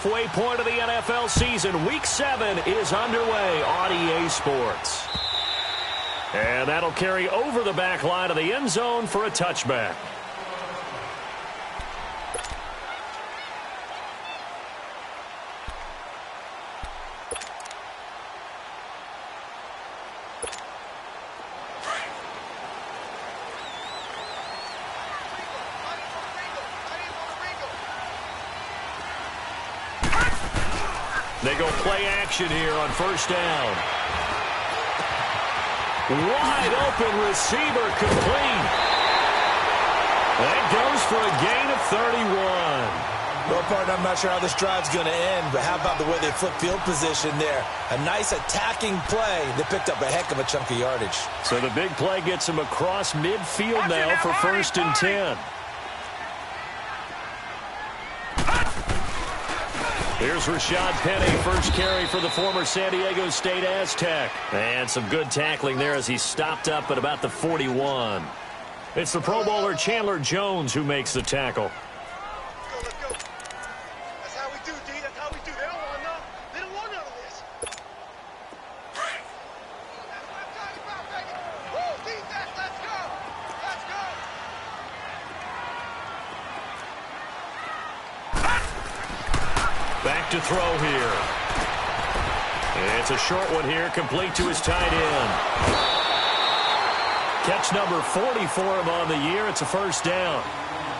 halfway point of the NFL season. Week 7 is underway on EA Sports. And that'll carry over the back line of the end zone for a touchback. They go play action here on first down. Wide open receiver complete. That goes for a gain of 31. Well, partner, I'm not sure how this drive's going to end, but how about the way they flip field position there? A nice attacking play that picked up a heck of a chunk of yardage. So the big play gets him across midfield now for first and 10. Here's Rashad Penny, first carry for the former San Diego State Aztec. And some good tackling there as he stopped up at about the 41. It's the Pro Bowler Chandler Jones who makes the tackle. Let's go. That's how we do, D. That's how we do. They don't want none. They don't want none of this. That's what I'm talking about, baby. Woo, defense, let's go. Let's go. Back to throw here. It's a short one here, complete to his tight end. Catch number 40 for him on the year. It's a first down.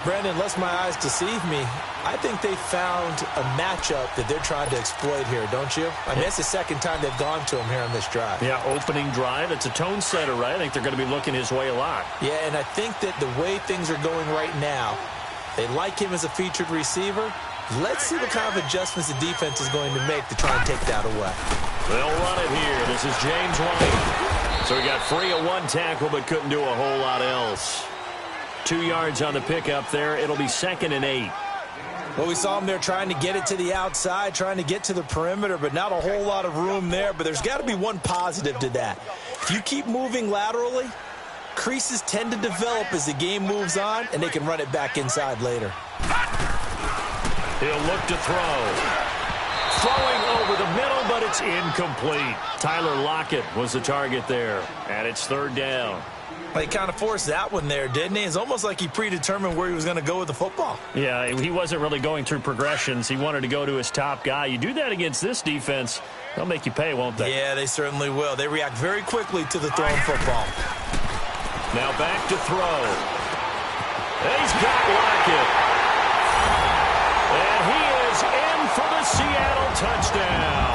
Brandon, lest my eyes deceive me, I think they found a matchup that they're trying to exploit here, don't you? I mean, it's the second time they've gone to him here on this drive. Yeah, opening drive. It's a tone setter, right? I think they're going to be looking his way a lot. Yeah, and I think that the way things are going right now, they like him as a featured receiver. Let's see what kind of adjustments the defense is going to make to try and take that away. They'll run it here. This is James White. So he got free of one tackle but couldn't do a whole lot else. 2 yards on the pickup there. It'll be 2nd and 8. Well, we saw him there trying to get it to the outside, trying to get to the perimeter, but not a whole lot of room there. But there's got to be one positive to that. If you keep moving laterally, creases tend to develop as the game moves on, and they can run it back inside later. He'll look to throw. Throwing over the middle, but it's incomplete. Tyler Lockett was the target there, and it's 3rd down. He kind of forced that one there, didn't he? It's almost like he predetermined where he was going to go with the football. Yeah, he wasn't really going through progressions. He wanted to go to his top guy. You do that against this defense, they'll make you pay, won't they? Yeah, they certainly will. They react very quickly to the thrown football. Now back to throw. He's got Lockett. And he is in for the Seattle touchdown.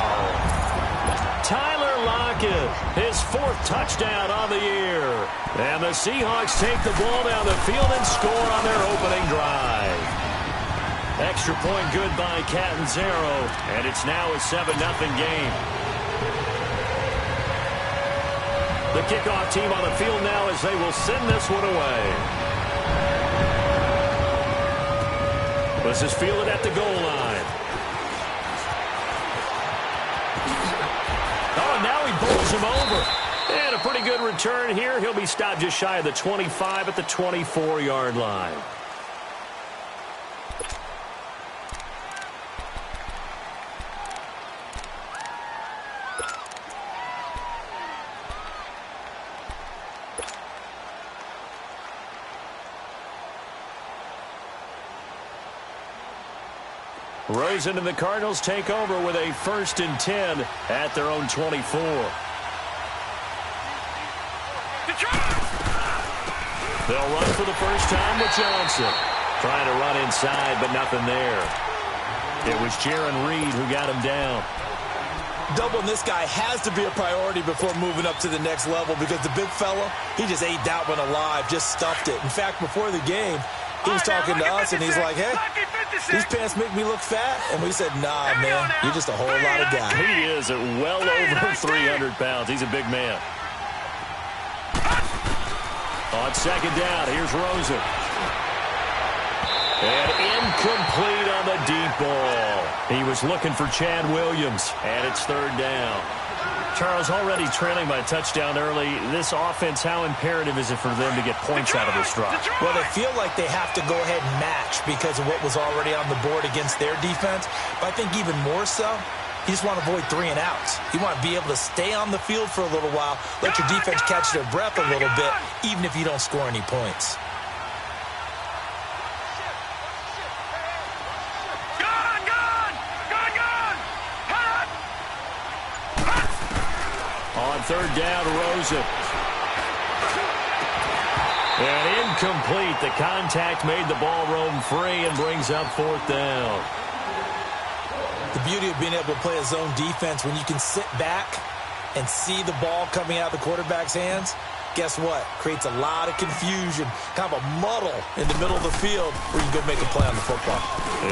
Tyler Lockett, his 4th touchdown on the year. And the Seahawks take the ball down the field and score on their opening drive. Extra point good by Catanzaro, and it's now a 7-0 game. The kickoff team on the field now as they will send this one away. This is fielded at the goal line. Oh, and now he bowls him over. And a pretty good return here. He'll be stopped just shy of the 25 at the 24-yard line. Rosen and the Cardinals take over with a 1st and 10 at their own 24. They'll run for the first time with Johnson. Trying to run inside, but nothing there. It was Jaron Reed who got him down. Doubling this guy has to be a priority before moving up to the next level because the big fella, he just ate that one alive, just stuffed it. In fact, before the game, he was talking to us, and he's like, hey, these pants make me look fat. And we said, nah, man, you're just a whole lot of guy. He is at well over 300 pounds. He's a big man. On 2nd down, here's Rosen. And incomplete on the deep ball. He was looking for Chad Williams, and it's 3rd down. Charles, already trailing by a touchdown early. This offense, how imperative is it for them to get points out of this drive? Well, they feel like they have to go ahead and match because of what was already on the board against their defense. But I think even more so, you just want to avoid 3 and outs. You want to be able to stay on the field for a little while, let your defense catch their breath a little bit, even if you don't score any points. On third down, Rosen. And incomplete. The contact made the ball roam free and brings up fourth down. The beauty of being able to play a zone defense, when you can sit back and see the ball coming out of the quarterback's hands, guess what? Creates a lot of confusion, kind of a muddle in the middle of the field where you can go make a play on the football.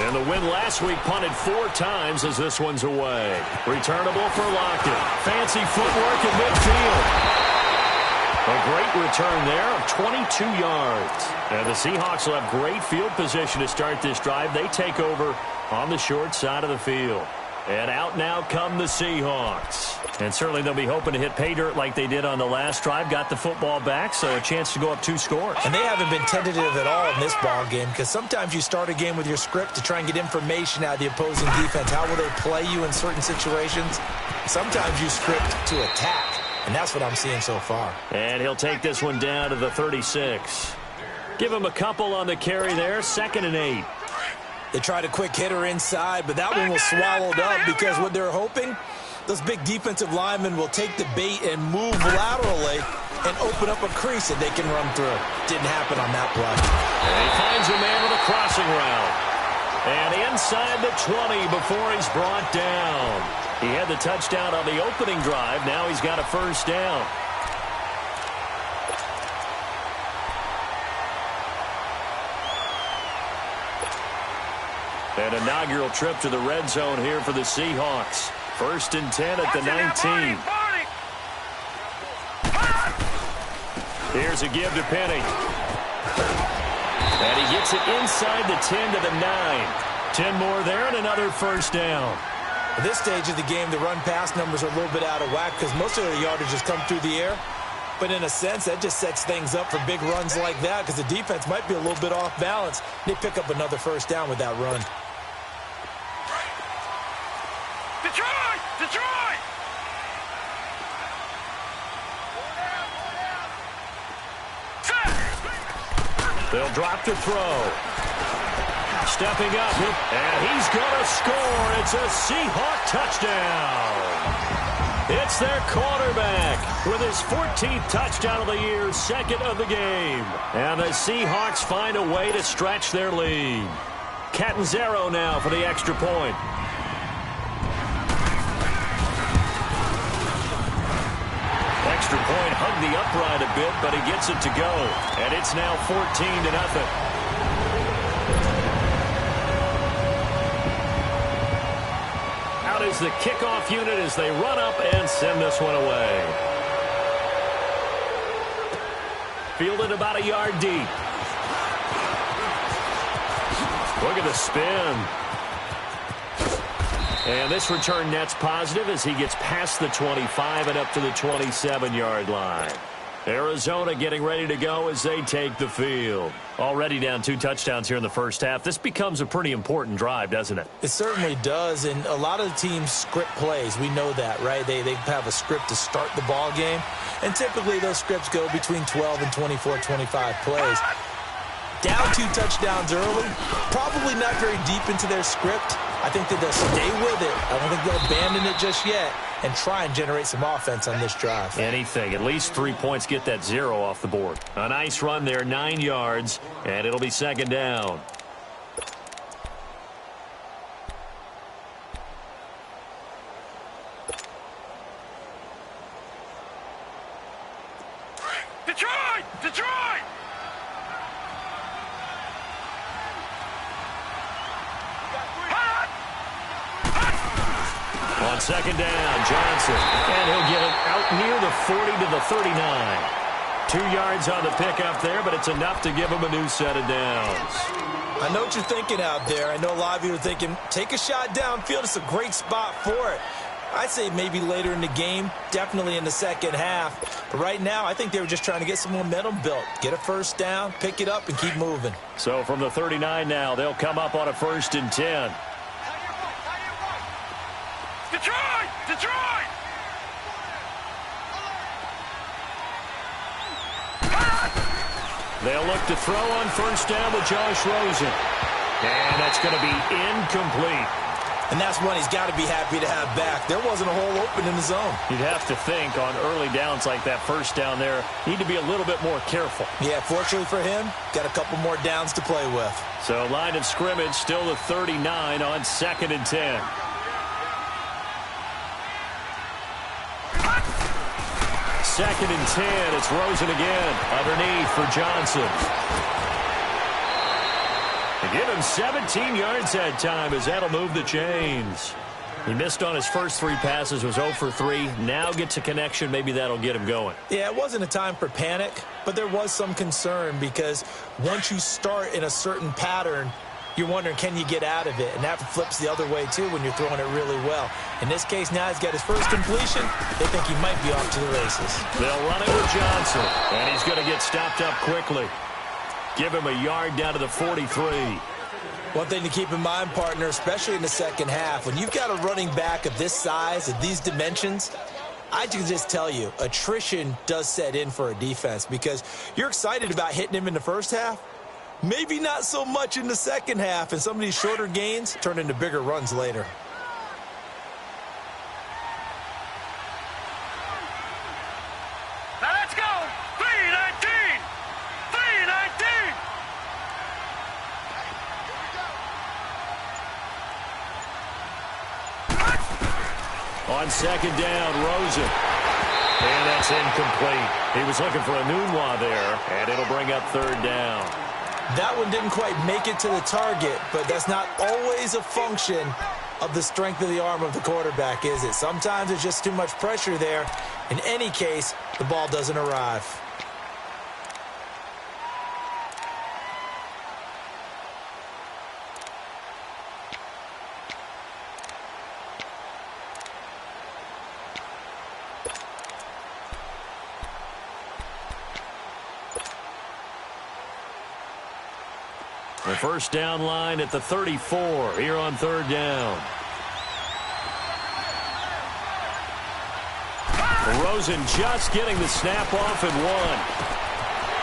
And the win last week punted 4 times as this one's away. Returnable for Lockett. Fancy footwork in midfield. A great return there of 22 yards. And the Seahawks will have great field position to start this drive. They take over on the short side of the field. And out now come the Seahawks. And certainly they'll be hoping to hit pay dirt like they did on the last drive. Got the football back, so a chance to go up 2 scores. And they haven't been tentative at all in this ball game, because sometimes you start a game with your script to try and get information out of the opposing defense. How will they play you in certain situations? Sometimes you script to attack, and that's what I'm seeing so far. And he'll take this one down to the 36. Give him a couple on the carry there. 2nd and 8. They tried a quick hitter inside, but that one was swallowed up because what they're hoping, those big defensive linemen will take the bait and move laterally and open up a crease that they can run through. Didn't happen on that play. And he finds a man with a crossing route. And inside the 20 before he's brought down. He had the touchdown on the opening drive. Now he's got a first down. An inaugural trip to the red zone here for the Seahawks. 1st and 10 at the 19. Here's a give to Penny. And he gets it inside the 10 to the 9. 10 more there and another first down. At this stage of the game, the run-pass numbers are a little bit out of whack because most of their yardage has come through the air. But in a sense, that just sets things up for big runs like that because the defense might be a little bit off balance. They pick up another first down with that run. Detroit! Detroit! They'll drop to throw. Stepping up, and he's going to score. It's a Seahawk touchdown. It's their quarterback with his 14th touchdown of the year, 2nd of the game. And the Seahawks find a way to stretch their lead. Catanzaro now for the extra point. Extra point hugged the upright a bit, but he gets it to go. And it's now 14-0. Out is the kickoff unit as they run up and send this one away. Fielded about a yard deep. Look at the spin. And this return net's positive as he gets past the 25 and up to the 27-yard line. Arizona getting ready to go as they take the field. Already down 2 touchdowns here in the first half. This becomes a pretty important drive, doesn't it? It certainly does, and a lot of the teams script plays. We know that, right? They have a script to start the ball game, and typically those scripts go between 12 and 24, 25 plays. Down 2 touchdowns early, probably not very deep into their script. I think that they'll stay with it. I don't think they'll abandon it just yet and try and generate some offense on this drive. Anything. At least 3 points, get that 0 off the board. A nice run there, 9 yards, and it'll be 2nd down. Detroit! Detroit! On 2nd down, Johnson. And he'll get it out near the 40 to the 39. 2 yards on the pickup there, but it's enough to give him a new set of downs. I know what you're thinking out there. I know a lot of you are thinking, take a shot downfield. It's a great spot for it. I'd say maybe later in the game, definitely in the second half. But right now, I think they were just trying to get some momentum built. Get a first down, pick it up, and keep moving. So from the 39 now, they'll come up on a 1st and 10. Detroit! Detroit! They'll look to throw on 1st down with Josh Rosen. And that's going to be incomplete. And that's one he's got to be happy to have back. There wasn't a hole open in the zone. You'd have to think on early downs like that 1st down there, need to be a little bit more careful. Yeah, fortunately for him, got a couple more downs to play with. So line of scrimmage still the 39 on 2nd and 10. Second and 10, it's Rosen again, underneath for Johnson. They give him 17 yards that time as that'll move the chains. He missed on his first 3 passes, was 0 for 3. Now gets a connection, maybe that'll get him going. Yeah, it wasn't a time for panic, but there was some concern because once you start in a certain pattern, you're wondering, can you get out of it? And that flips the other way, too, when you're throwing it really well. In this case, now he's got his first completion. They think he might be off to the races. They'll run it with Johnson, and he's going to get stopped up quickly. Give him a yard down to the 43. One thing to keep in mind, partner, especially in the second half, when you've got a running back of this size, of these dimensions, I can just tell you, attrition does set in for a defense because you're excited about hitting him in the first half. Maybe not so much in the second half, and some of these shorter gains turn into bigger runs later. Now let's go! 3-19! 3-19! On 2nd down, Rosen. And that's incomplete. He was looking for a Nunwa there, and it'll bring up 3rd down. That one didn't quite make it to the target, but that's not always a function of the strength of the arm of the quarterback, is it? Sometimes it's just too much pressure there. In any case, the ball doesn't arrive. The 1st down line at the 34 here on 3rd down. Rosen just getting the snap off and 1.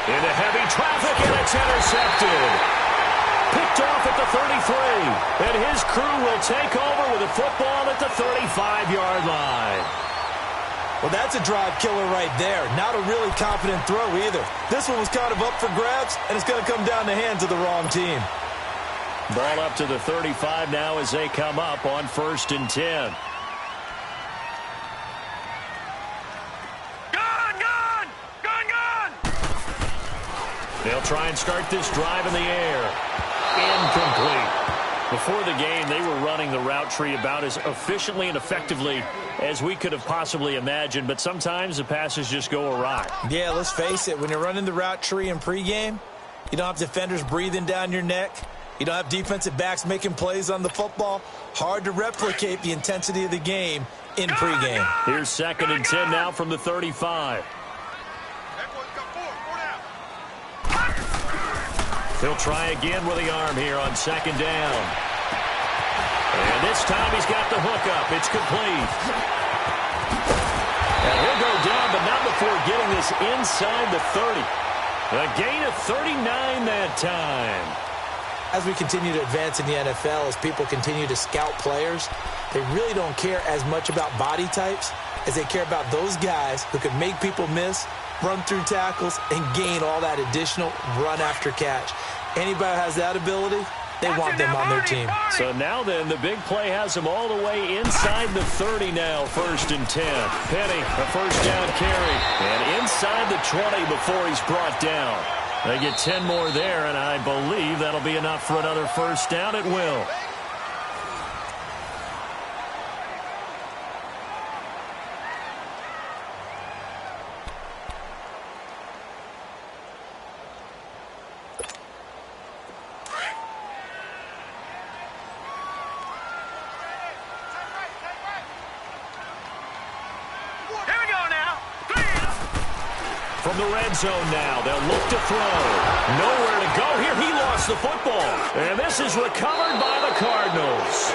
Into heavy traffic, and it's intercepted. Picked off at the 33. And his crew will take over with a football at the 35-yard line. Well, that's a drive killer right there. Not a really confident throw either. This one was kind of up for grabs, and it's going to come down the hands of the wrong team. Ball up to the 35 now as they come up on 1st and 10. Gun! They'll try and start this drive in the air. Incomplete. Before the game, they were running the route tree about as efficiently and effectively as we could have possibly imagined, but sometimes the passes just go awry. Yeah, let's face it. When you're running the route tree in pregame, you don't have defenders breathing down your neck. You don't have defensive backs making plays on the football. Hard to replicate the intensity of the game in pregame. Here's 2nd and 10 now from the 35. He'll try again with the arm here on 2nd down. And this time he's got the hook up. It's complete. And he'll go down, but not before getting this inside the 30. A gain of 39 that time. As we continue to advance in the NFL, as people continue to scout players, they really don't care as much about body types as they care about those guys who can make people miss, run through tackles, and gain all that additional run after catch. Anybody who has that ability, they want them on their team. So now then, the big play has him all the way inside the 30 now, 1st and 10. Penny, a 1st down carry, and inside the 20 before he's brought down. They get 10 more there, and I believe that'll be enough for another 1st down. It will. From the red zone now, they'll look to throw. Nowhere to go here. He lost the football. And this is recovered by the Cardinals.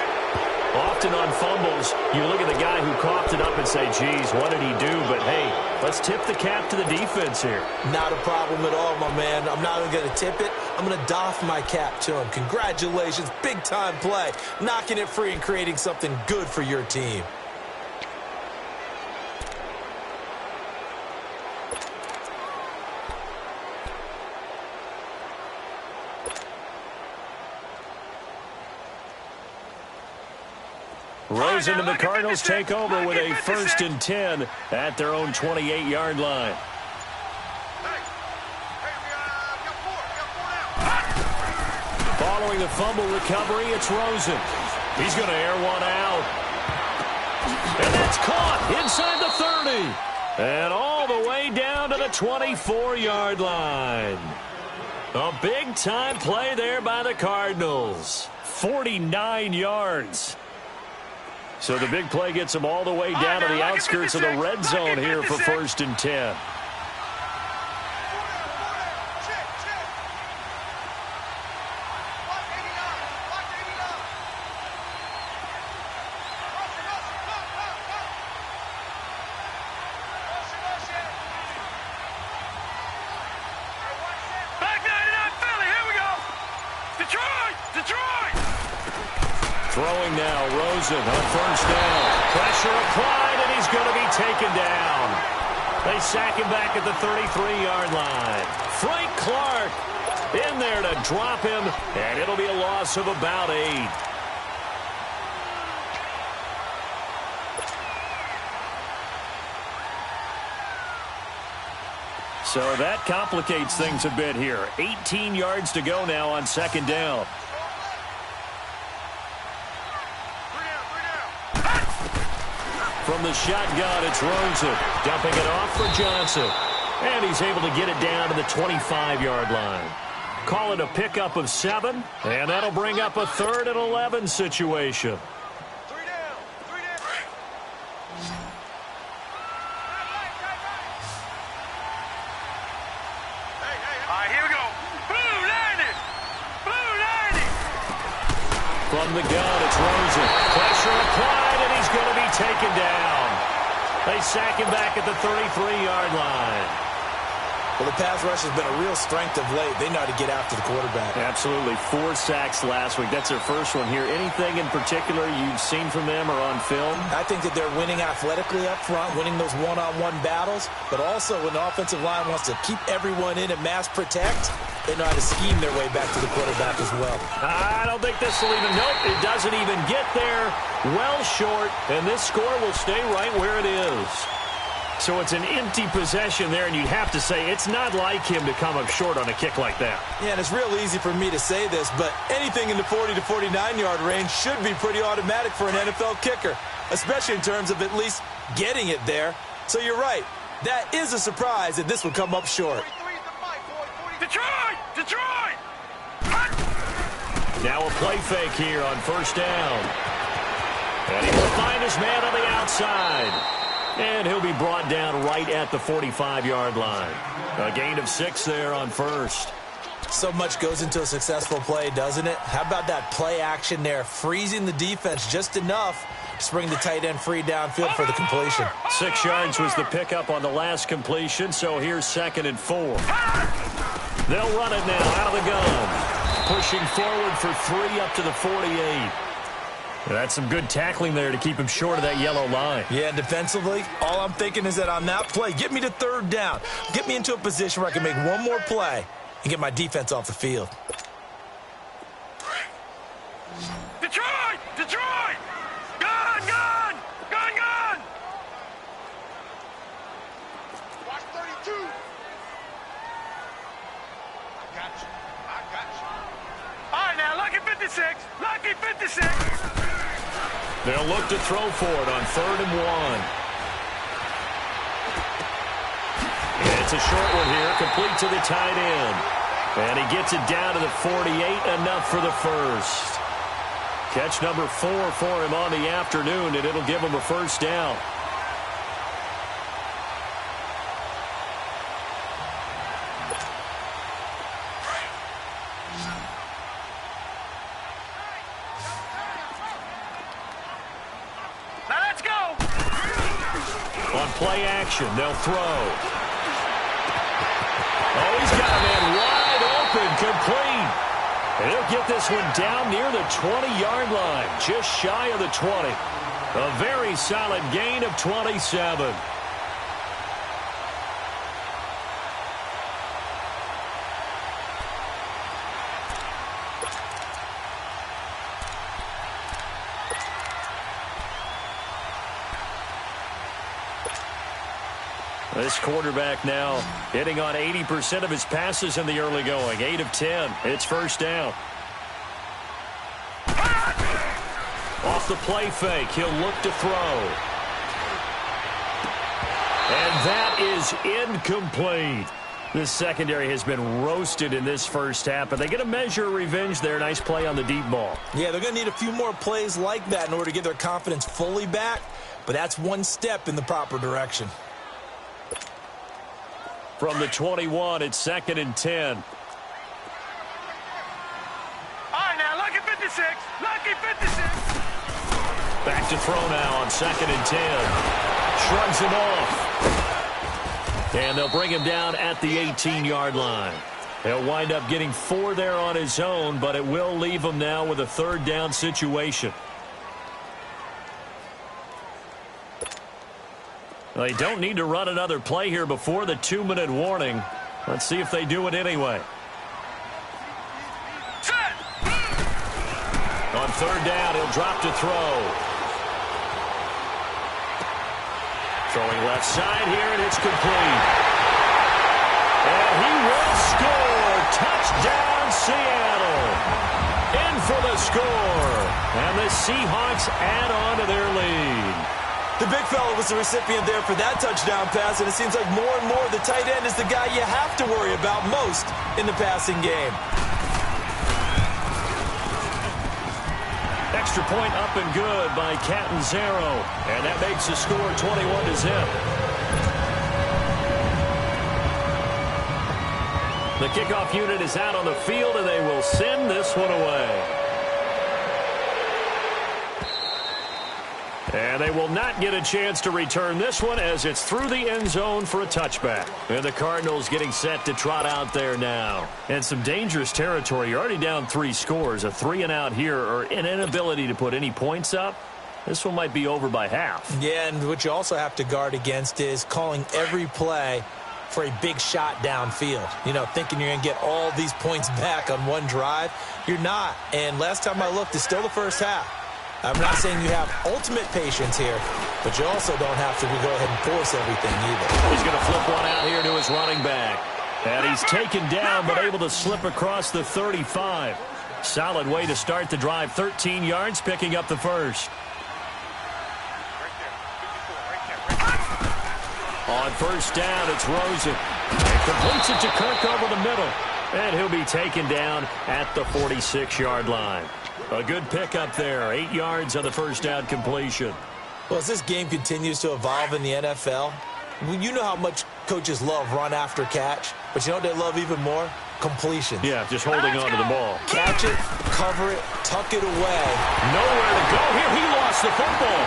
Often on fumbles, you look at the guy who coughed it up and say, geez, what did he do? But, hey, let's tip the cap to the defense here. Not a problem at all, my man. I'm not even going to tip it. I'm going to doff my cap to him. Congratulations. Big-time play. Knocking it free and creating something good for your team. Rosen and the Cardinals take over with a 1st and 10 at their own 28-yard line. Following the fumble recovery, it's Rosen. He's going to air one out. And that's caught inside the 30. And all the way down to the 24-yard line. A big-time play there by the Cardinals. 49 yards. So the big play gets them all the way down to the outskirts of the red zone here for 1st and 10. Throwing now, Rosen on 1st down. Pressure applied, and he's going to be taken down. They sack him back at the 33-yard line. Frank Clark in there to drop him, and it'll be a loss of about 8. So that complicates things a bit here. 18 yards to go now on 2nd down. From the shotgun, it's Rosen. Dumping it off for Johnson. And he's able to get it down to the 25-yard line. Call it a pickup of 7, and that'll bring up a 3rd and 11 situation. From the gun, it's Rosen. Pressure applied, and he's going to be taken down. They sack him back at the 33-yard line. Well, the pass rush has been a real strength of late. They know how to get after the quarterback. Absolutely. 4 sacks last week. That's their first one here. Anything in particular you've seen from them or on film? I think that they're winning athletically up front, winning those one-on-one battles, but also when the offensive line wants to keep everyone in and mass protect, they know how to scheme their way back to the quarterback as well. I don't think this will even, nope, it doesn't even get there. Well short, and this score will stay right where it is. So it's an empty possession there, and you'd have to say it's not like him to come up short on a kick like that. Yeah, and it's real easy for me to say this, but anything in the 40 to 49-yard range should be pretty automatic for an NFL kicker, especially in terms of at least getting it there. So you're right. That is a surprise that this would come up short. Detroit! Detroit! Now a play fake here on 1st down. And he will find his man on the outside. And he'll be brought down right at the 45-yard line. A gain of 6 there on 1st. So much goes into a successful play, doesn't it? How about that play action there, freezing the defense just enough to bring the tight end free downfield for the completion. 6 yards was the pickup on the last completion, so here's 2nd and 4. They'll run it now out of the gun. Pushing forward for 3 up to the 48. That's some good tackling there to keep him short of that yellow line. Yeah, defensively, all I'm thinking is that on that play, get me to 3rd down. Get me into a position where I can make one more play and get my defense off the field. Detroit! Detroit! Gun! Gun! Gun! Gun! Watch 32. I got you. I got you. All right, now, lucky 56. Lucky 56. They'll look to throw for it on 3rd and 1. It's a short one here, complete to the tight end. And he gets it down to the 48, enough for the first. Catch number 4 for him on the afternoon, and it'll give him a 1st down. On play action, they'll throw. Oh, he's got a man wide open, complete. And he'll get this one down near the 20-yard line, just shy of the 20. A very solid gain of 27. This quarterback now hitting on 80% of his passes in the early going. 8 of 10. It's first down. Off the play fake, he'll look to throw. And that is incomplete. The secondary has been roasted in this first half, but they get a measure of revenge there. Nice play on the deep ball. Yeah, they're going to need a few more plays like that in order to get their confidence fully back, but that's one step in the proper direction. From the 21, it's 2nd and 10. All right, now, lucky 56. Lucky 56. Back to throw now on 2nd and 10. Shrugs him off. And they'll bring him down at the 18-yard line. He'll wind up getting 4 there on his own, but it will leave him now with a 3rd down situation. They don't need to run another play here before the 2-minute warning. Let's see if they do it anyway. On 3rd down, he'll drop to throw. Throwing left side here, and it's complete. And he will score. Touchdown, Seattle. In for the score. And the Seahawks add on to their lead. The big fella was the recipient there for that touchdown pass, and it seems like more and more the tight end is the guy you have to worry about most in the passing game. Extra point up and good by Catanzaro, and that makes the score 21-0. The kickoff unit is out on the field, and they will send this one away. And they will not get a chance to return this one as it's through the end zone for a touchback. And the Cardinals getting set to trot out there now. And some dangerous territory. You're already down 3 scores. A 3-and-out here or an inability to put any points up. This one might be over by half. Yeah, and what you also have to guard against is calling every play for a big shot downfield. You know, thinking you're going to get all these points back on one drive. You're not. And last time I looked, it's still the first half. I'm not saying you have ultimate patience here, but you also don't have to go ahead and force everything either. He's going to flip one out here to his running back. And he's taken down, but able to slip across the 35. Solid way to start the drive. 13 yards, picking up the first. On first down, it's Rosen. And completes it to Kirk over the middle. And he'll be taken down at the 46-yard line. A good pickup there. 8 yards on the first down completion. Well, as this game continues to evolve in the NFL, you know how much coaches love run after catch, but you know what they love even more? Completion. Yeah, just holding on to the ball. Catch it, cover it, tuck it away. Nowhere to go here. He lost the football.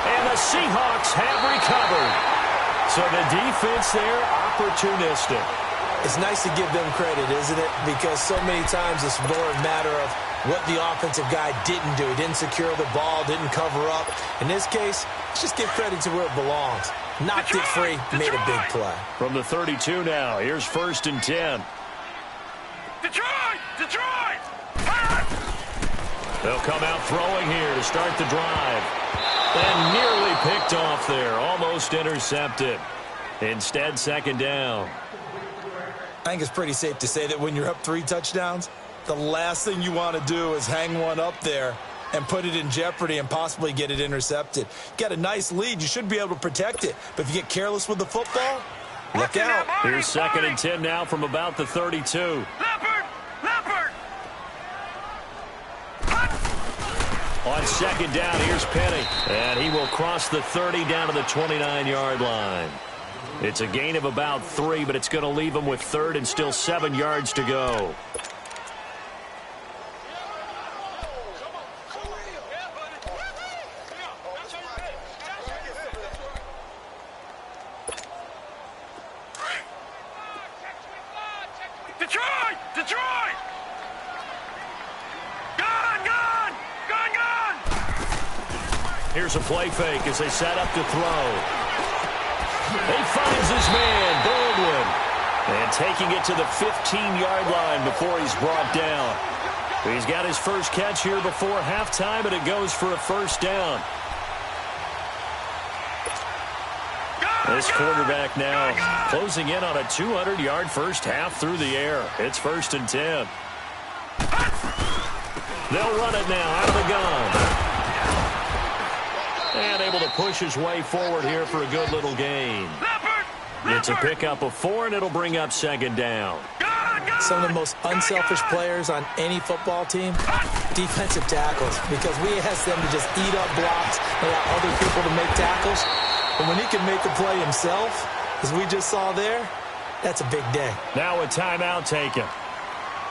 And the Seahawks have recovered. So the defense there, opportunistic. It's nice to give them credit, isn't it? Because so many times it's more a matter of what the offensive guy didn't do. He didn't secure the ball, didn't cover up. In this case, let's just give credit to where it belongs. Knocked it free, made a big play. From the 32 now, here's 1st and 10. Detroit! Detroit! They'll come out throwing here to start the drive. And nearly picked off there, almost intercepted. Instead, 2nd down. I think it's pretty safe to say that when you're up 3 touchdowns, the last thing you want to do is hang one up there and put it in jeopardy and possibly get it intercepted. Got a nice lead. You should be able to protect it. But if you get careless with the football, look out. Here's 2nd and 10 now from about the 32. Leopard! Leopard! On 2nd down, here's Penny. And he will cross the 30 down to the 29-yard line. It's a gain of about 3, but it's going to leave him with 3rd and still 7 yards to go. Here's a play fake as they set up to throw. He finds his man, Baldwin. And taking it to the 15-yard line before he's brought down. He's got his first catch here before halftime, and it goes for a first down. This quarterback now closing in on a 200-yard first half through the air. It's 1st and 10. They'll run it now out of the gun. And able to push his way forward here for a good little gain. It's a pickup of 4, and it'll bring up 2nd down. Some of the most unselfish players on any football team, defensive tackles, because we ask them to just eat up blocks and allow other people to make tackles. But when he can make the play himself, as we just saw there, that's a big day. Now a timeout taken.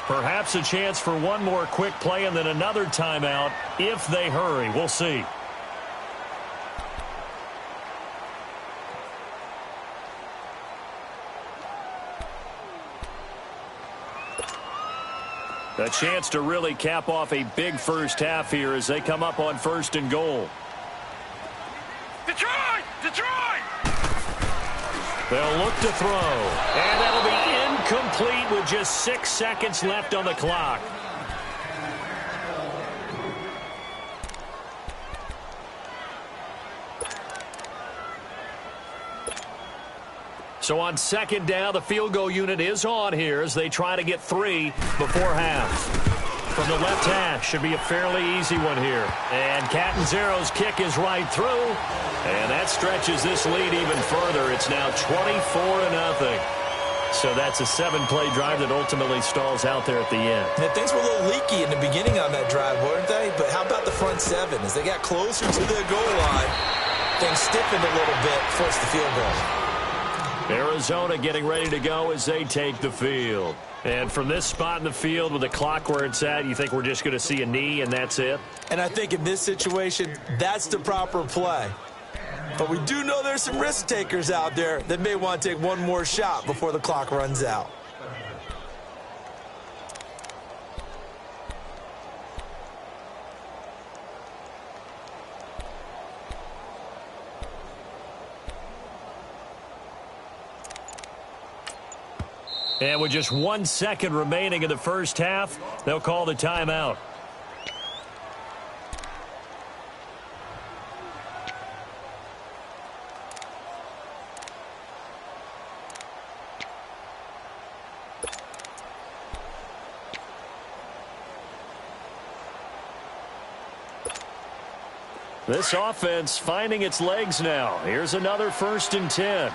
Perhaps a chance for one more quick play and then another timeout if they hurry. We'll see. A chance to really cap off a big first half here as they come up on 1st and goal. Detroit! Detroit! They'll look to throw. And that'll be incomplete with just 6 seconds left on the clock. So on 2nd down, the field goal unit is on here as they try to get 3 before half. From the left hash, should be a fairly easy one here. And Catanzaro's kick is right through. And that stretches this lead even further. It's now 24-0. So that's a 7-play drive that ultimately stalls out there at the end. Yeah, things were a little leaky in the beginning on that drive, weren't they? But how about the front 7? As they got closer to the goal line, things stiffened a little bit, forced the field goal. Arizona getting ready to go as they take the field. And from this spot in the field with the clock where it's at, you think we're just going to see a knee and that's it? And I think in this situation, that's the proper play. But we do know there's some risk takers out there that may want to take one more shot before the clock runs out. And with just 1 second remaining in the first half, they'll call the timeout. This offense finding its legs now. Here's another 1st and 10.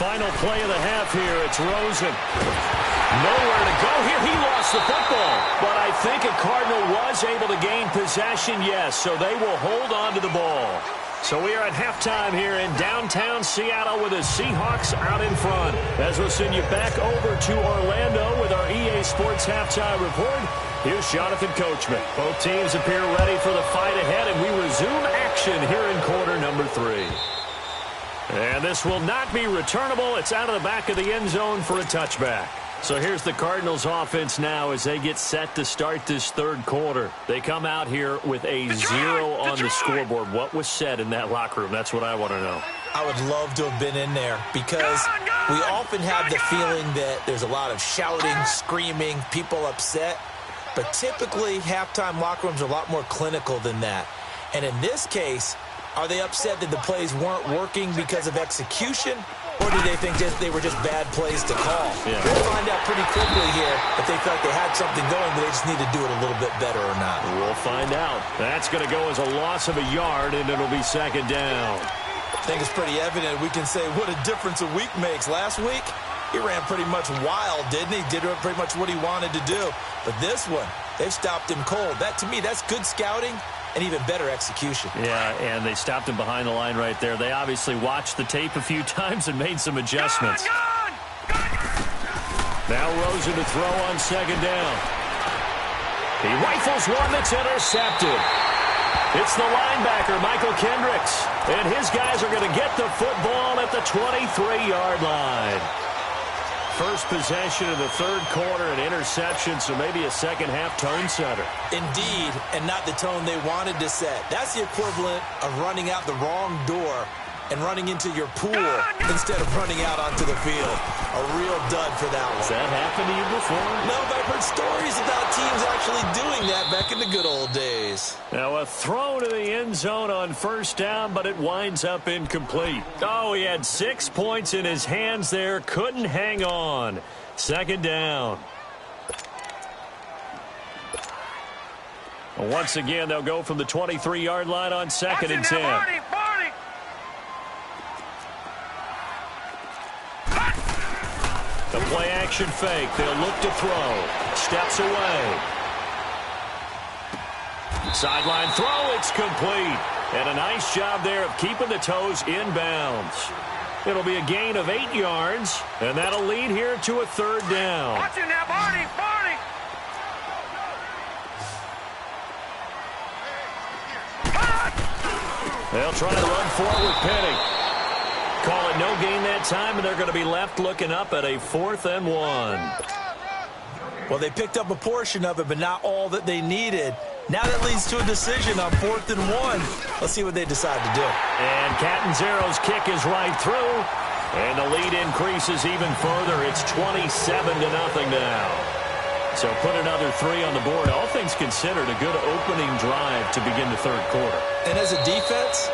Final play of the half here. It's Rosen. Nowhere to go here. He lost the football. But I think a Cardinal was able to gain possession, yes. So they will hold on to the ball. So we are at halftime here in downtown Seattle with the Seahawks out in front. As we'll send you back over to Orlando with our EA Sports Halftime Report. Here's Jonathan Coachman. Both teams appear ready for the fight ahead, and we resume action here in quarter number 3. And this will not be returnable. It's out of the back of the end zone for a touchback. So here's the Cardinals offense now as they get set to start this 3rd quarter. They come out here with a 0 on the scoreboard. What was said in that locker room? That's what I want to know. I would love to have been in there because we often have the feeling that there's a lot of shouting, screaming, people upset. But typically, halftime locker rooms are a lot more clinical than that. And in this case, are they upset that the plays weren't working because of execution, or do they think they were just bad plays to call? Yeah. We'll find out pretty quickly here if they felt like they had something going, but they just need to do it a little bit better or not. We'll find out. That's going to go as a loss of a yard, and it'll be 2nd down. I think it's pretty evident. We can say what a difference a week makes. Last week, he ran pretty much wild, didn't he? Did pretty much what he wanted to do. But this one, they've stopped him cold. That, to me, that's good scouting and even better execution. Yeah, and they stopped him behind the line right there. They obviously watched the tape a few times and made some adjustments. Now Rosen to throw on 2nd down. He rifles one that's intercepted. It's the linebacker, Michael Kendricks. And his guys are going to get the football at the 23-yard line. First possession of the third quarter, an interception, so maybe a second-half tone setter. Indeed, and not the tone they wanted to set. That's the equivalent of running out the wrong door and running into your pool instead of running out onto the field. A real dud for that one. Has that happened to you before? No, but I've heard stories about teams actually doing that back in the good old days. Now a throw to the end zone on first down, but it winds up incomplete. Oh, he had 6 points in his hands there. Couldn't hang on. Second down. Once again, they'll go from the 23-yard line on second and 10. The play-action fake. They'll look to throw. Steps away. Sideline throw. It's complete. And a nice job there of keeping the toes inbounds. It'll be a gain of 8 yards, and that'll lead here to a third down. Watch it now, Barney! Barney! They'll try to run forward with Penny. Call it no gain that time, and they're going to be left looking up at a 4th and 1. Well, they picked up a portion of it, but not all that they needed. Now that leads to a decision on 4th and 1. Let's see what they decide to do. And Catanzaro's kick is right through, and the lead increases even further. It's 27-0 now. So put another 3 on the board. All things considered, a good opening drive to begin the third quarter. And as a defense,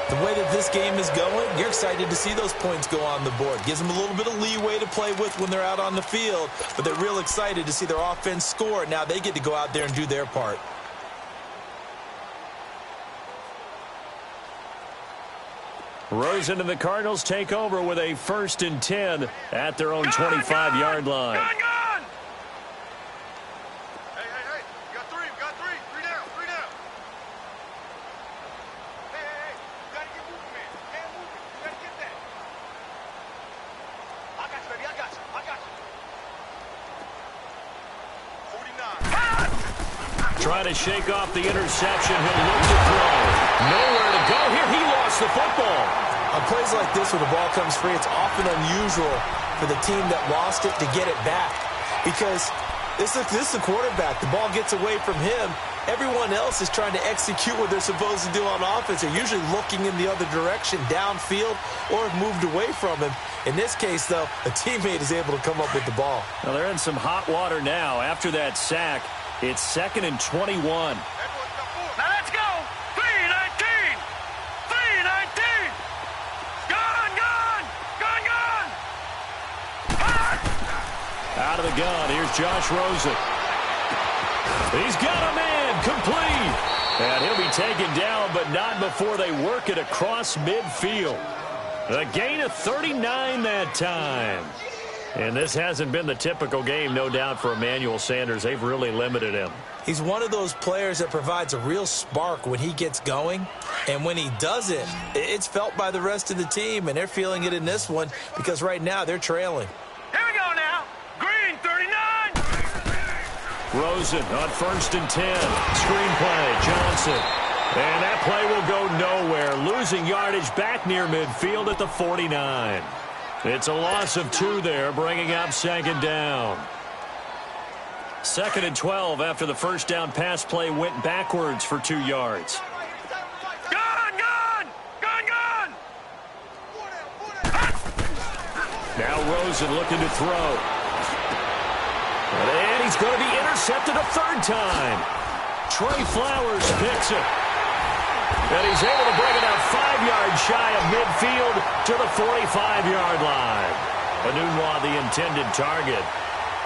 the way that this game is going, you're excited to see those points go on the board. Gives them a little bit of leeway to play with when they're out on the field, but they're real excited to see their offense score. Now they get to go out there and do their part. Rosen and the Cardinals take over with a 1st and 10 at their own 25-yard line. Hey, we got three down. Hey, you gotta get moving, man. You can't move it. You gotta get that. I got you, baby, I got you. 49. Trying to shake off the interception. He'll look to throw. Nowhere to go here. He lost the football. On plays like this where the ball comes free, it's often unusual for the team that lost it to get it back. Because this is the quarterback. The ball gets away from him. Everyone else is trying to execute what they're supposed to do on offense. They're usually looking in the other direction, downfield, or have moved away from him. In this case, though, a teammate is able to come up with the ball. Well, they're in some hot water now. After that sack, it's 2nd and 21. Now let's go. 3-19. Gone. Out of the gun, here's Josh Rosen. He's got a man, complete. And he'll be taken down, but not before they work it across midfield. A gain of 39 that time. And this hasn't been the typical game, no doubt, for Emmanuel Sanders. They've really limited him. He's one of those players that provides a real spark when he gets going. And when he does it, it's felt by the rest of the team. And they're feeling it in this one because right now they're trailing. Here we go now. Green, 39. Rosen on 1st and 10. Screenplay, Johnson. And that play will go nowhere. Losing yardage back near midfield at the 49. It's a loss of 2 there, bringing up 2nd down. 2nd and 12 after the first down pass play went backwards for 2 yards. Gone. Now Rosen looking to throw. And he's going to be intercepted a 3rd time. Trey Flowers picks it. And he's able to bring it out 5 yards shy of midfield to the 45-yard line. Anunwa, the intended target.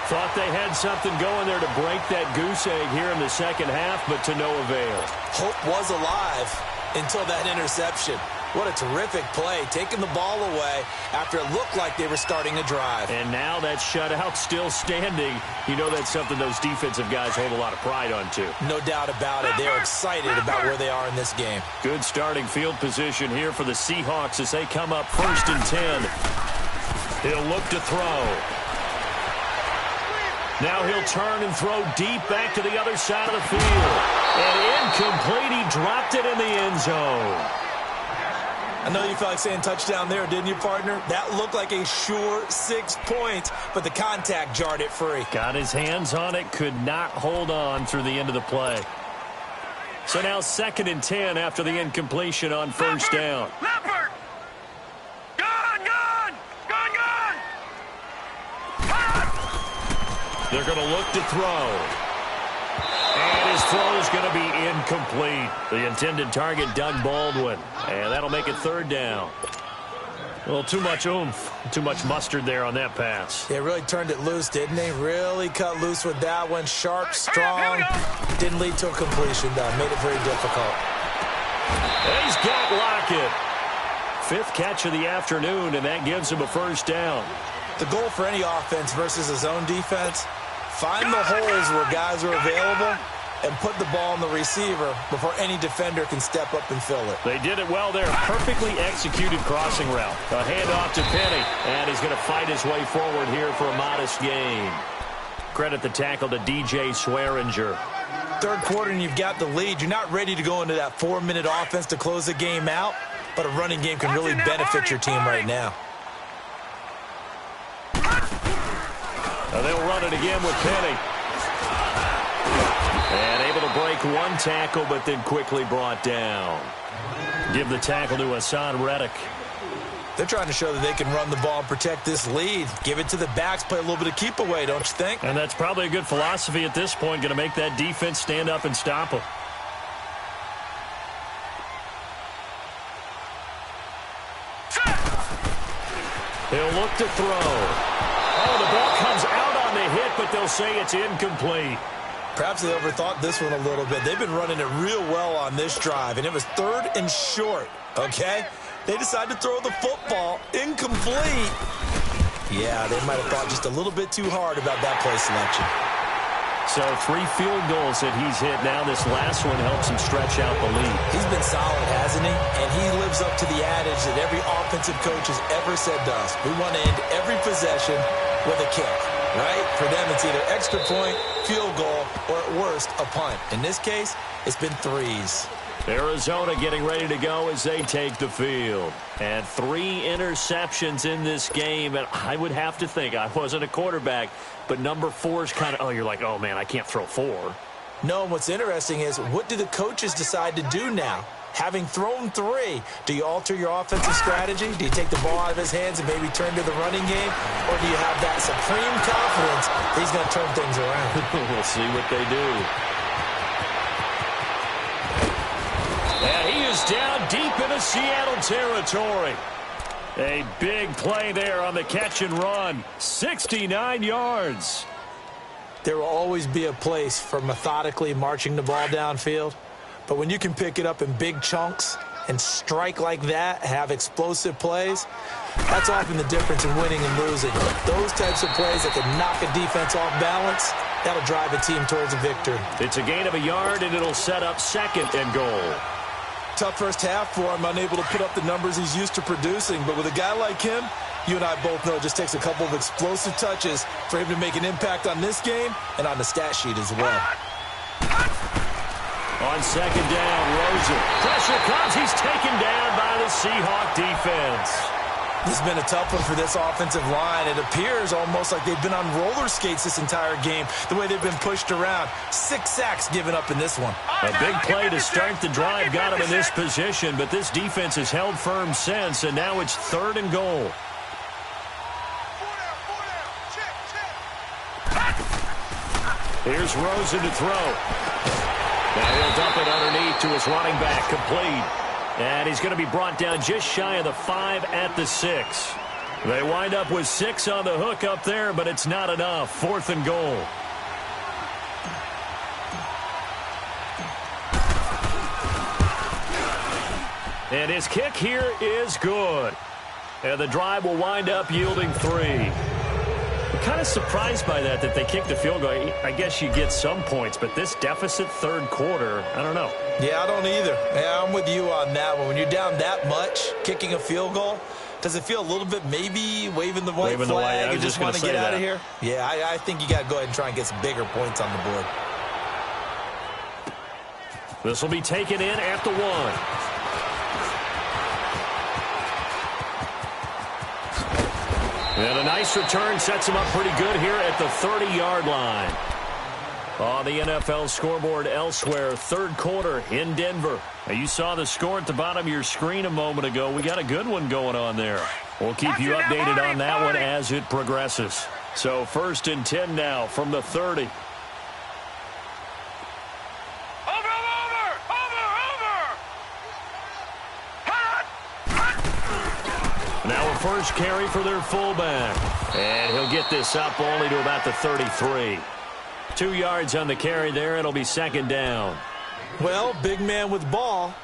Thought they had something going there to break that goose egg here in the second half, but to no avail. Hope was alive until that interception. What a terrific play, taking the ball away after it looked like they were starting a drive. And now that shutout still standing. You know that's something those defensive guys hold a lot of pride on, too. No doubt about it. They're excited about where they are in this game. Good starting field position here for the Seahawks as they come up 1st and 10. He'll look to throw. Now he'll turn and throw deep back to the other side of the field. And incomplete. He dropped it in the end zone. I know you felt like saying touchdown there, didn't you, partner? That looked like a sure 6 points, but the contact jarred it free. Got his hands on it, could not hold on through the end of the play. So now 2nd and 10 after the incompletion on first down. Leopard! Gun! They're going to look to throw. And his throw is going to be incomplete. The intended target, Doug Baldwin. And that'll make it 3rd down. A little too much oomph, too much mustard there on that pass. They really turned it loose, didn't they? Really cut loose with that one. Sharp, strong. Didn't lead to a completion, though. Made it very difficult. He's got Lockett. 5th catch of the afternoon, and that gives him a first down. The goal for any offense versus a zone defense, find the holes where guys are available and put the ball on the receiver before any defender can step up and fill it. They did it well there. Perfectly executed crossing route. A handoff to Penny, and he's going to fight his way forward here for a modest gain. Credit the tackle to DJ Swearinger. 3rd quarter and you've got the lead. You're not ready to go into that 4-minute offense to close the game out, but a running game can really benefit your team right now. They'll run it again with Penny. And able to break one tackle, but then quickly brought down. Give the tackle to Hassan Reddick. They're trying to show that they can run the ball and protect this lead. Give it to the backs, play a little bit of keep away, don't you think? And that's probably a good philosophy at this point, going to make that defense stand up and stop them. He'll look to throw. Oh, the ball comes out on the hit, but they'll say it's incomplete. Perhaps they overthought this one a little bit. They've been running it real well on this drive, and it was 3rd and short, okay? They decided to throw the football incomplete. Yeah, they might have thought just a little bit too hard about that play selection. So 3 field goals that he's hit now. This last one helps him stretch out the lead. He's been solid, hasn't he? And he lives up to the adage that every offensive coach has ever said to us. We want to end every possession with a kick, right? For them, it's either extra point, field goal, or at worst, a punt. In this case, it's been 3s. Arizona getting ready to go as they take the field. And 3 interceptions in this game. And I would have to think, I wasn't a quarterback, but number 4 is kind of, you're like, oh, man, I can't throw 4. No, and what's interesting is, what do the coaches decide to do now? Having thrown 3, do you alter your offensive strategy? Do you take the ball out of his hands and maybe turn to the running game? Or do you have that supreme confidence that he's going to turn things around? We'll see what they do. And he is down deep into Seattle territory. A big play there on the catch and run. 69 yards. There will always be a place for methodically marching the ball downfield. But when you can pick it up in big chunks and strike like that, have explosive plays, that's often the difference in winning and losing. Those types of plays that can knock a defense off balance, that'll drive a team towards a victory. It's a gain of a yard, and it'll set up 2nd and goal. Tough first half for him, unable to put up the numbers he's used to producing. But with a guy like him, you and I both know it just takes a couple of explosive touches for him to make an impact on this game and on the stat sheet as well. On 2nd down, Rosen. Pressure comes. He's taken down by the Seahawk defense. This has been a tough one for this offensive line. It appears almost like they've been on roller skates this entire game, the way they've been pushed around. 6 sacks given up in this one. A big play to start the drive got him in this position, but this defense has held firm since, and now it's 3rd and goal. Here's Rosen to throw. Now he'll dump it underneath to his running back, complete. And he's going to be brought down just shy of the 5 at the 6. They wind up with 6 on the hook up there, but it's not enough. 4th and goal. And his kick here is good. And the drive will wind up yielding 3. Kind of surprised by that they kicked the field goal. I guess you get some points, but this deficit 3rd quarter, I don't know. Yeah, I don't either. Yeah, I'm with you on that one. When you're down that much, kicking a field goal, Does it feel a little bit maybe waving the white flag and just want to get out of here? Yeah, I think you got to go ahead and try and get some bigger points on the board. This will be taken in at the 1. And a nice return sets him up pretty good here at the 30-yard line. On the NFL scoreboard elsewhere, third quarter in Denver. Now, you saw the score at the bottom of your screen a moment ago. We got a good one going on there. We'll keep you updated on that one as it progresses. So 1st and 10 now from the 30. Now a first carry for their fullback. And he'll get this up only to about the 33. 2 yards on the carry there. It'll be 2nd down. Well, big man with ball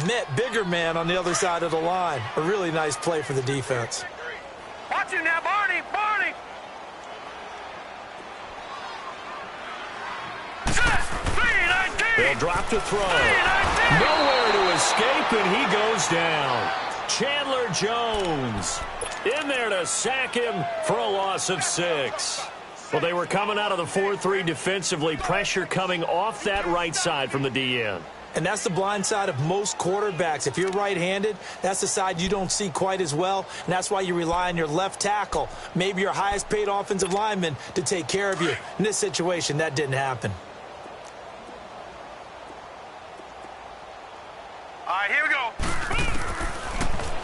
met bigger man on the other side of the line. A really nice play for the defense. Watch him now, Barney! Barney! They'll drop to throw. Nowhere to escape, and he goes down. Chandler Jones in there to sack him for a loss of 6. Well, they were coming out of the 4-3 defensively. Pressure coming off that right side from the DN. And that's the blind side of most quarterbacks. If you're right-handed, that's the side you don't see quite as well, and that's why you rely on your left tackle, maybe your highest-paid offensive lineman, to take care of you. In this situation, that didn't happen. All right, here we go.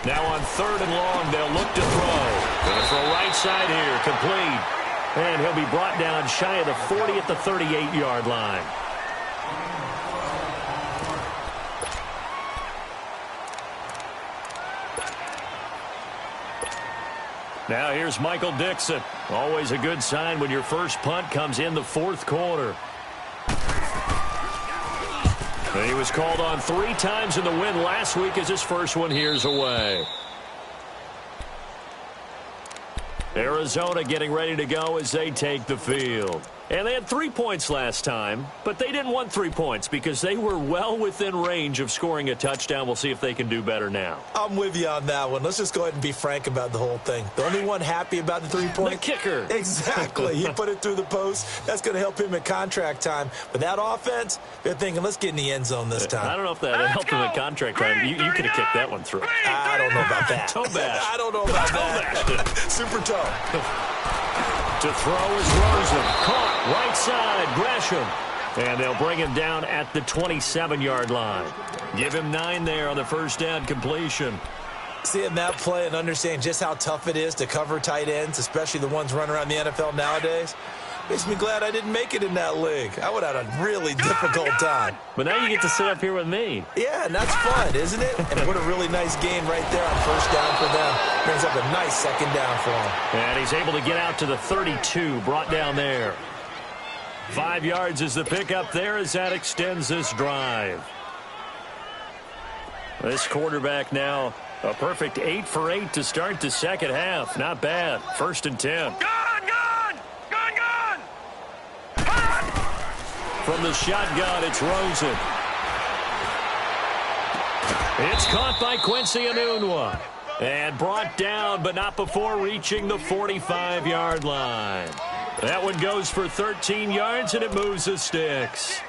Now on 3rd and long, they'll look to throw. Going to throw right side here, complete. And he'll be brought down shy of the 40 at the 38-yard line. Now here's Michael Dixon. Always a good sign when your first punt comes in the 4th quarter. And he was called on 3 times in the win last week as his first one here's away. Arizona getting ready to go as they take the field. And they had 3 points last time, but they didn't want 3 points because they were well within range of scoring a touchdown. We'll see if they can do better now. I'm with you on that one. Let's just go ahead and be frank about the whole thing. The only one happy about the 3-point? The kicker. Exactly. He put it through the post. That's going to help him at contract time. But that offense, they're thinking, let's get in the end zone this time. I don't know if that helped him at contract time. You could have kicked that one through. I don't know about that. Toe bash. I don't know about that. Super toe. To throw is Rosen. Caught right side. Gresham. And they'll bring him down at the 27-yard line. Give him 9 there on the first down completion. Seeing that play and understanding just how tough it is to cover tight ends, especially the ones running around the NFL nowadays, makes me glad I didn't make it in that league. I would have had a really difficult time. But now you get to sit up here with me. Yeah, and that's fun, isn't it? And what a really nice game right there on first down for them. Brings up a nice 2nd down for him. And he's able to get out to the 32, brought down there. 5 yards is the pickup there as that extends this drive. This quarterback now a perfect 8 for 8 to start the second half. Not bad. 1st and 10. From the shotgun, it's Rosen. It's caught by Quincy Enunwa. And brought down, but not before reaching the 45-yard line. That one goes for 13 yards, and it moves the sticks.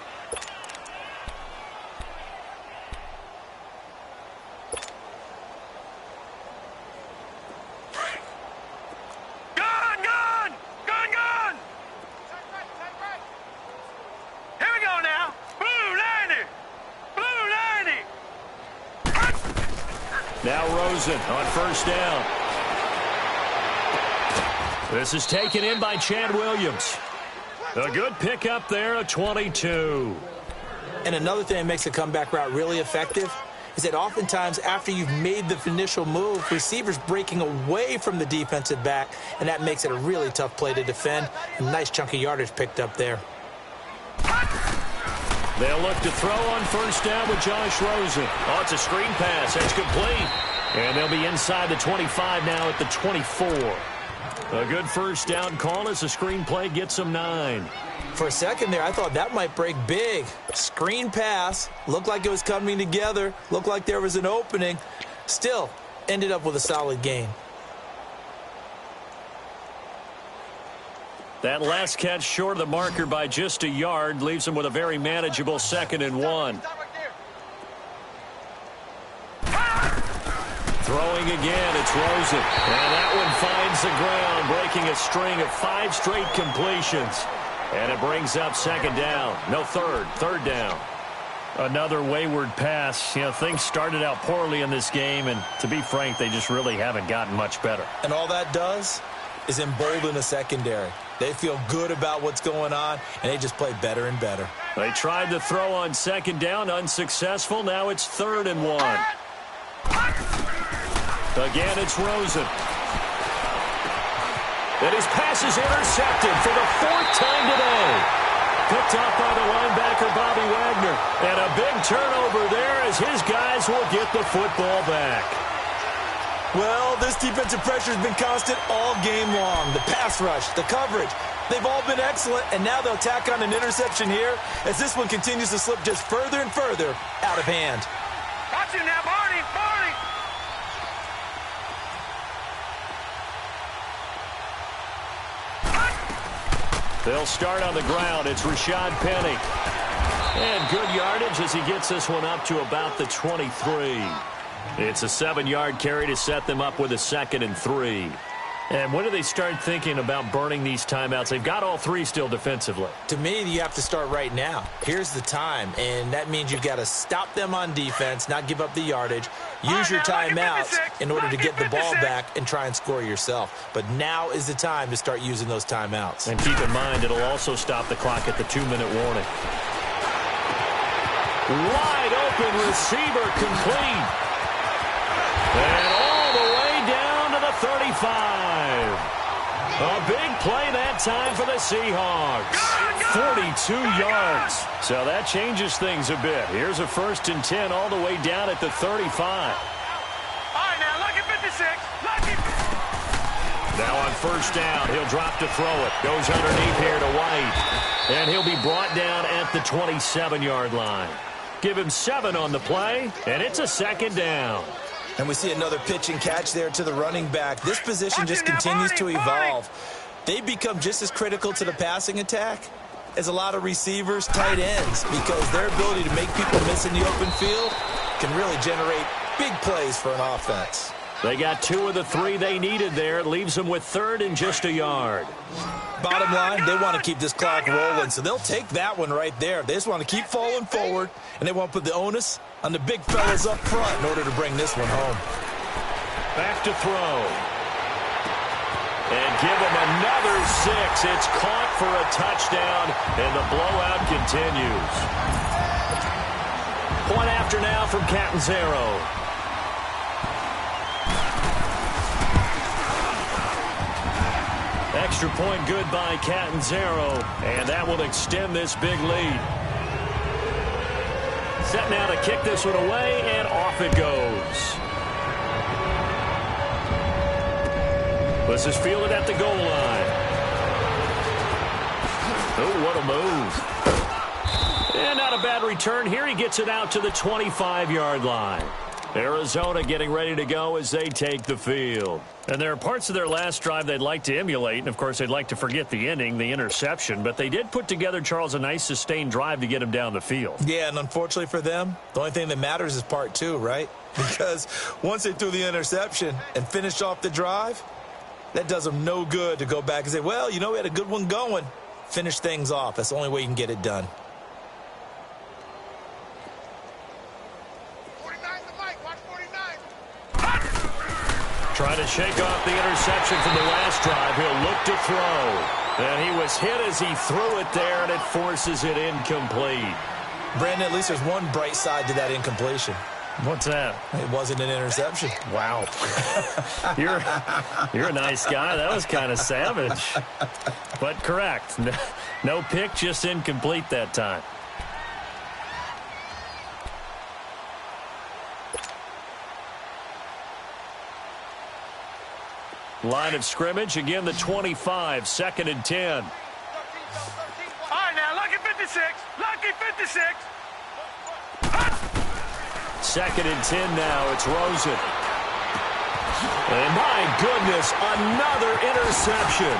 Now Rosen on first down. This is taken in by Chad Williams. A good pickup there, a 22. And another thing that makes a comeback route really effective is that oftentimes after you've made the initial move, receivers breaking away from the defensive back, and that makes it a really tough play to defend. A nice chunk of yardage picked up there. They'll look to throw on first down with Josh Rosen. Oh, it's a screen pass. That's complete. And they'll be inside the 25 now at the 24. A good first down call as the screen play gets them 9. For a second there, I thought that might break big. Screen pass. Looked like it was coming together. Looked like there was an opening. Still, ended up with a solid gain. That last catch short of the marker by just a yard leaves him with a very manageable 2nd and 1. Throwing again, it's Rosen. And that one finds the ground, breaking a string of 5 straight completions. And it brings up 2nd down. No, third down. Another wayward pass. You know, things started out poorly in this game, and to be frank, they just really haven't gotten much better. And all that does is embolden the secondary. They feel good about what's going on, and they just play better and better. They tried to throw on 2nd down, unsuccessful. Now it's 3rd and 1. Again, it's Rosen. And his pass is intercepted for the 4th time today. Picked up by the linebacker, Bobby Wagner. And a big turnover there as his guys will get the football back. Well, this defensive pressure has been constant all game long. The pass rush, the coverage, they've all been excellent, and now they'll tack on an interception here as this one continues to slip just further and further out of hand. Watch him now, Barney! They'll start on the ground. It's Rashad Penny. And good yardage as he gets this one up to about the 23. It's a 7-yard carry to set them up with a 2nd and 3. And when do they start thinking about burning these timeouts? They've got all 3 still defensively. To me, you have to start right now. Here's the time, and that means you've got to stop them on defense, not give up the yardage, use your timeouts in order to get the ball back and try and score yourself. But now is the time to start using those timeouts. And keep in mind, it'll also stop the clock at the 2-minute warning. Wide open receiver complete. And all the way down to the 35. A big play that time for the Seahawks. 42 yards. So that changes things a bit. Here's a 1st and 10 all the way down at the 35. All right, now, lucky 56. Lucky. Now on 1st down, he'll drop to throw it. Goes underneath here to White. And he'll be brought down at the 27-yard line. Give him 7 on the play, and it's a 2nd down. And we see another pitch and catch there to the running back. This position just continues to evolve. They become just as critical to the passing attack as a lot of receivers, tight ends, because their ability to make people miss in the open field can really generate big plays for an offense. They got 2 of the 3 they needed there. It leaves them with 3rd and just a yard. Bottom line, they want to keep this clock rolling, so they'll take that one right there. They just want to keep falling forward, and they want to put the onus on the big fellas up front in order to bring this one home. Back to throw. And give him another 6. It's caught for a touchdown, and the blowout continues. Point after now from Catanzaro. Extra point good by Catanzaro, and that will extend this big lead. Set now to kick this one away, and off it goes. This is fielded at the goal line. Oh, what a move. And not a bad return here. He gets it out to the 25-yard line. Arizona getting ready to go as they take the field. And there are parts of their last drive they'd like to emulate, and of course they'd like to forget the inning, the interception, but they did put together, Charles, a nice sustained drive to get him down the field. Yeah, and unfortunately for them, the only thing that matters is part 2, right? Because once they threw the interception and finished off the drive, that does them no good to go back and say, well, you know, we had a good one going. Finish things off. That's the only way you can get it done. Trying to shake off the interception from the last drive. He'll look to throw. And he was hit as he threw it there, and it forces it incomplete. Brandon, at least there's one bright side to that incompletion. What's that? It wasn't an interception. Wow. You're a nice guy. That was kind of savage. But correct. No pick, just incomplete that time. Line of scrimmage, again the 25, 2nd and 10. All right, now, lucky 56. Lucky 56. 2nd and 10 now. It's Rosen. And my goodness, another interception.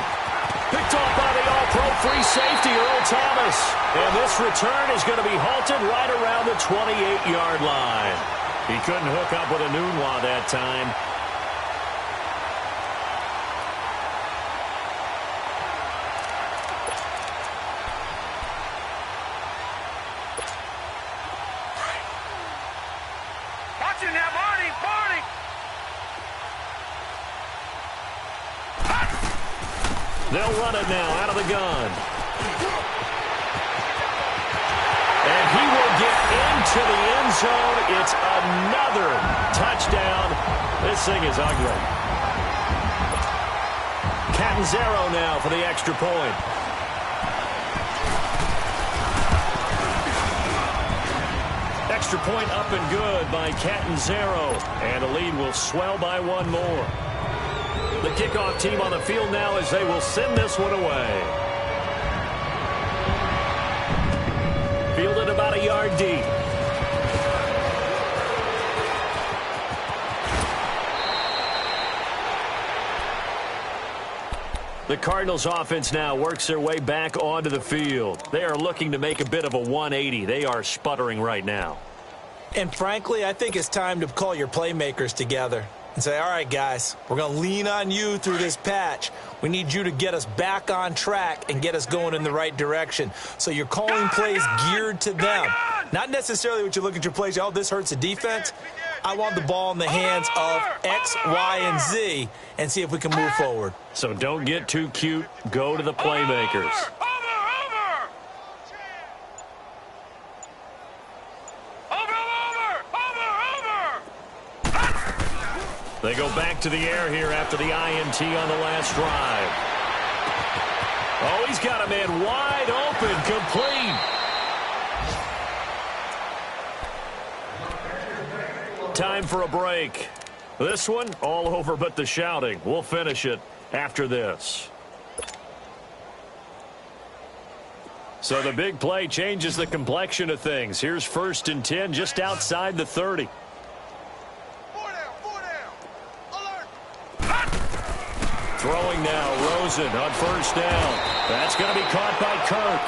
Picked off by the all-pro free safety, Earl Thomas. And this return is going to be halted right around the 28-yard line. He couldn't hook up with a Nunwa that time. Watching now, Barney. They'll run it now out of the gun. And he will get into the end zone. It's another touchdown. This thing is ugly. Catanzaro now for the extra point. Extra point up and good by Catanzaro. And the lead will swell by one more. The kickoff team on the field now as they will send this one away. Fielded about a yard deep. The Cardinals offense now works their way back onto the field. They are looking to make a bit of a 180. They are sputtering right now. And frankly, I think it's time to call your playmakers together and say, all right, guys, we're going to lean on you through this patch. We need you to get us back on track and get us going in the right direction. So you're calling plays geared to them. Not necessarily what you look at your plays, oh, this hurts the defense. I want the ball in the hands of X, Y, and Z and see if we can move forward. So don't get too cute. Go to the playmakers. They go back to the air here after the INT on the last drive. Oh, he's got a man wide open, complete. Time for a break. This one, all over but the shouting. We'll finish it after this. So the big play changes the complexion of things. Here's 1st and 10 just outside the 30. Throwing now, Rosen on 1st down. That's going to be caught by Kirk.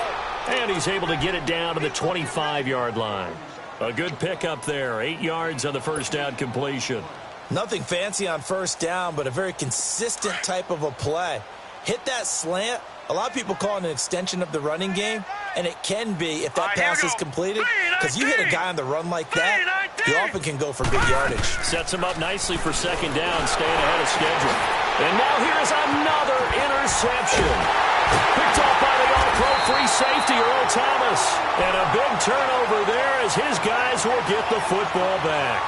And he's able to get it down to the 25-yard line. A good pickup there. 8 yards on the 1st down completion. Nothing fancy on 1st down, but a very consistent type of a play. Hit that slant. A lot of people call it an extension of the running game, and it can be if that pass is completed, because you hit a guy on the run like that, you often can go for big yardage. Sets him up nicely for 2nd down, staying ahead of schedule. And now here's another interception. Picked off by the all-pro free safety, Earl Thomas. And a big turnover there as his guys will get the football back.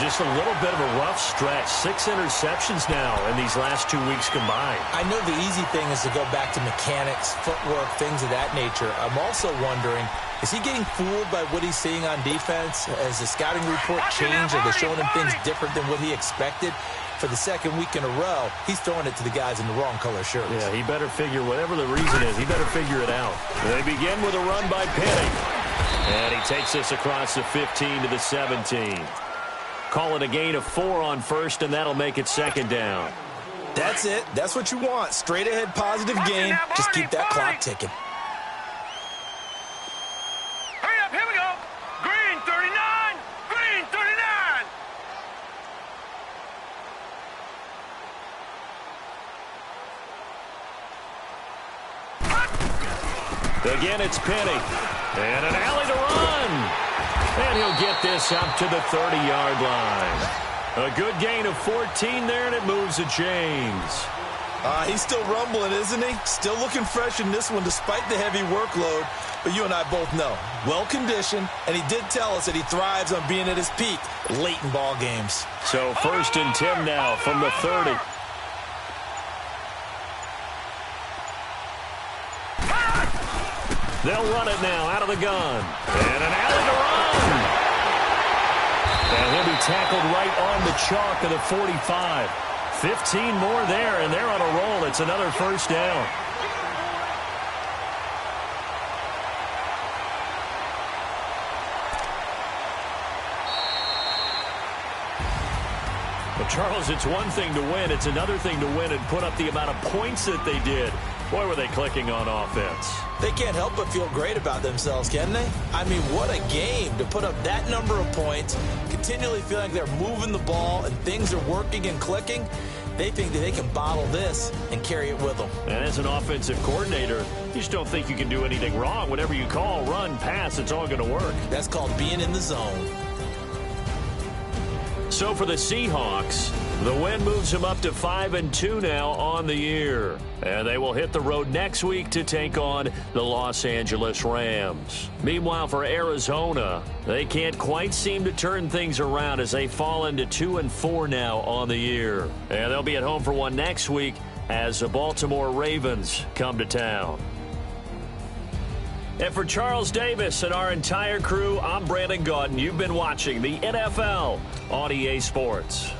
Just a little bit of a rough stretch. 6 interceptions now in these last 2 weeks combined. I know the easy thing is to go back to mechanics, footwork, things of that nature. I'm also wondering, is he getting fooled by what he's seeing on defense? Has the scouting report changed? Are they showing him things different than what he expected? For the 2nd week in a row, he's throwing it to the guys in the wrong color shirts. Yeah, he better figure, whatever the reason is, he better figure it out. They begin with a run by Penny. And he takes this across the 15 to the 17. Call it a gain of 4 on 1st, and that'll make it 2nd down. That's it. That's what you want. Straight ahead positive gain. Just keep that clock ticking. Hurry up, here we go. Green 39, green 39. Again, it's Penny. And an alley to run. And he'll get this up to the 30-yard line. A good gain of 14 there, and it moves the chains. He's still rumbling, isn't he? Still looking fresh in this one despite the heavy workload. But you and I both know, well-conditioned, and he did tell us that he thrives on being at his peak late in ball games. So 1st and 10 now from the 30. They'll run it now out of the gun. And an alley to run. And he'll be tackled right on the chalk of the 45. 15 more there, and they're on a roll. It's another 1st down. Well, Charles, it's one thing to win. It's another thing to win and put up the amount of points that they did. Boy, were they clicking on offense. They can't help but feel great about themselves, can they? I mean, what a game to put up that number of points, continually feeling like they're moving the ball and things are working and clicking. They think that they can bottle this and carry it with them. And as an offensive coordinator, you just don't think you can do anything wrong. Whatever you call, run, pass, it's all going to work. That's called being in the zone. So for the Seahawks, the win moves them up to 5-2 now on the year. And they will hit the road next week to take on the Los Angeles Rams. Meanwhile, for Arizona, they can't quite seem to turn things around as they fall into 2-4 now on the year. And they'll be at home for one next week as the Baltimore Ravens come to town. And for Charles Davis and our entire crew, I'm Brandon Gaudin. You've been watching the NFL on EA Sports.